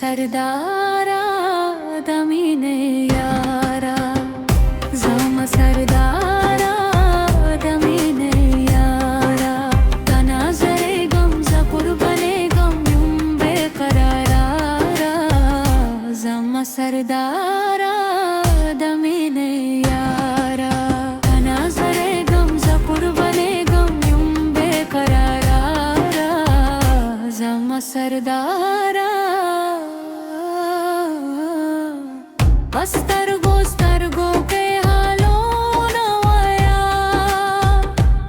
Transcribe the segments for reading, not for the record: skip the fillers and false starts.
सरदारा दमीने यारा zama sardara दमीने यारा तनाज़रे गम ज़कुर्बने गम यूं बेकरारा zama sardara दमीने यारा तनाज़रे गम ज़कुर्बने गम यूं बेकरारा zama sardara Pastargo stargo ke halo nawaya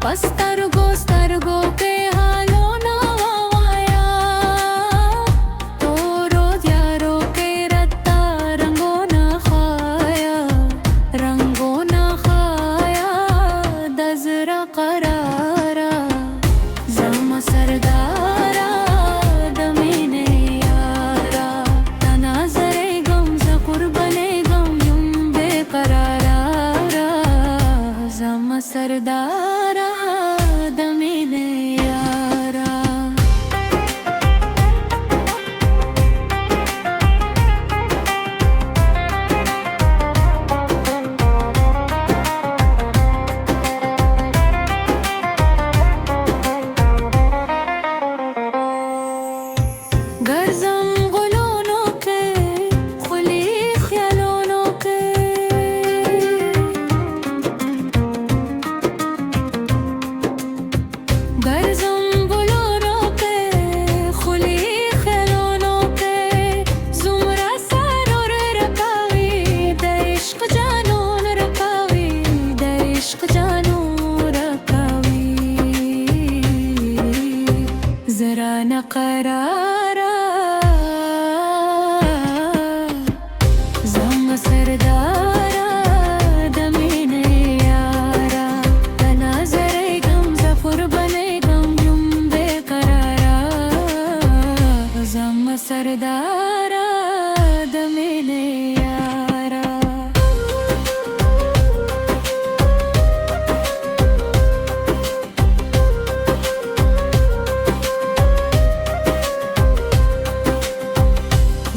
Pastargo stargo ke halo nawaya Toro dyaro ke ratta rango na khaya dazra qarara zama sardara damine yara tanazare gamza qurbane zama sardara damine yara garzam golono ke khuli khayalono ke garzam golono ke khuli khayalono ke zumra saror rakawi da ishq janon rakawi da ishq janon rakawi zara na qarara zama sardara damine yara tanazare gam zaqurbane gam yum beqarara zama sardara damine yara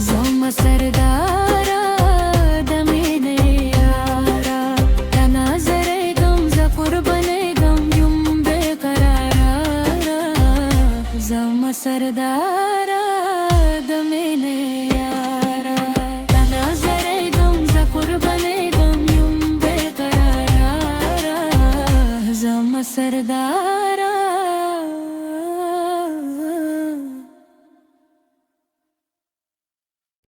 zama sardara damine yara tanazare gam zaqurbane gam yum beqarara zama sardara damine yara tanazare gam zaqurbane gam yum beqarara zama sardara